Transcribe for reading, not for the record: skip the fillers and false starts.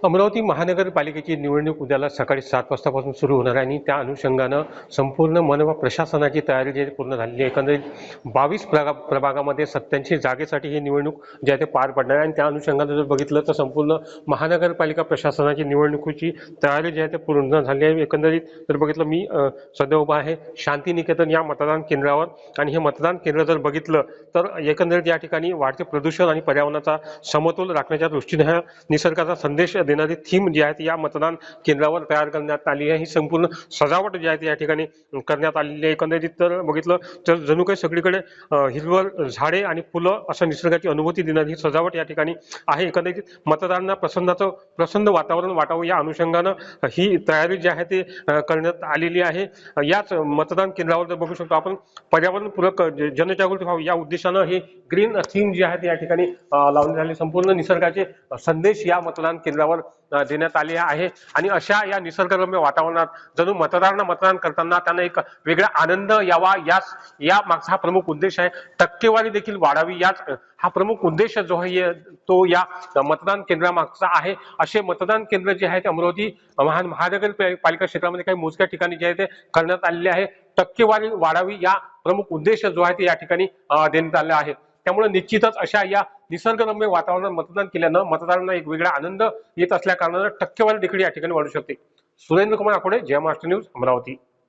अमरावती महानगरपालिकेची निवडणूक उद्याला सकाळी 7 वाजतापासून सुरू होणार आहे आणि त्या अनुषंगानं संपूर्ण मनपा प्रशासनाची तयारी जी आहे पूर्ण झालेली आहे। एकंदरीत 22 प्रभागामध्ये 87 जागेसाठी ही निवडणूक जी आहे ते पार पडणार आहे आणि त्या अनुषंगानं जर बघितलं तर संपूर्ण महानगरपालिका प्रशासनाची निवडणुकीची तयारी जी आहे ते पूर्ण झाली आहे। एकंदरीत जर बघितलं मी सध्या उभा आहे शांतिनिकेतन या मतदान केंद्रावर आणि हे मतदान केंद्र जर बघितलं तर एकंदरीत या ठिकाणी वाढते प्रदूषण आणि पर्यावरणाचा समतोल राखण्याच्या दृष्टीने हा निसर्गाचा संदेश देणारी थीम जी आहे या मतदान केंद्रावर तयार करण्यात आली आहे। ही संपूर्ण सजावट जी आहे या ठिकाणी करण्यात आलेली आहे। एकंदरीत तर बघितलं तर जणू काही सगळीकडे हिरवळ झाडे आणि फुलं असं निसर्गाची अनुभूती देणारी ही सजावट या ठिकाणी आहे। एकंदरीत मतदारांना प्रसन्न वातावरण वाटावं या अनुषंगानं ही तयारी जी आहे ती करण्यात आलेली आहे। याच मतदान केंद्रावर जर बघू शकतो आपण पर्यावरणपूरक जनजागृती व्हावी या उद्देशानं ही ग्रीन थीम जी आहे ती या ठिकाणी लावण्यात आली। संपूर्ण निसर्गाचे संदेश या मतदान केंद्रावर देण्यात आले आहे आणि अशा या निसर्गरम्य वातावरणात जणू मतदारांना मतदान करताना त्यांना एक वेगळा आनंद यावा या मागचा हा प्रमुख उद्देश आहे। टक्केवारी देखील वाढावी याच हा प्रमुख उद्देश जो आहे तो या मतदान केंद्रामागचा आहे। असे मतदान केंद्र जे आहे ते अमरावती महानगरपालिका क्षेत्रामध्ये काही मोजक्या ठिकाणी जे आहे ते करण्यात आलेले आहे। टक्केवारी वाढावी या प्रमुख उद्देश जो आहे ते या ठिकाणी देण्यात आला आहे। त्यामुळे निश्चितच अशा या निसर्गरम्य वातावरणात मतदान केल्यानं मतदारांना एक वेगळा आनंद येत असल्या कारणानं टक्केवारी देखील या ठिकाणी वाढू शकते। सुरेंद्र कुमार आकोडे, जय महाराष्ट्र न्यूज, अमरावती।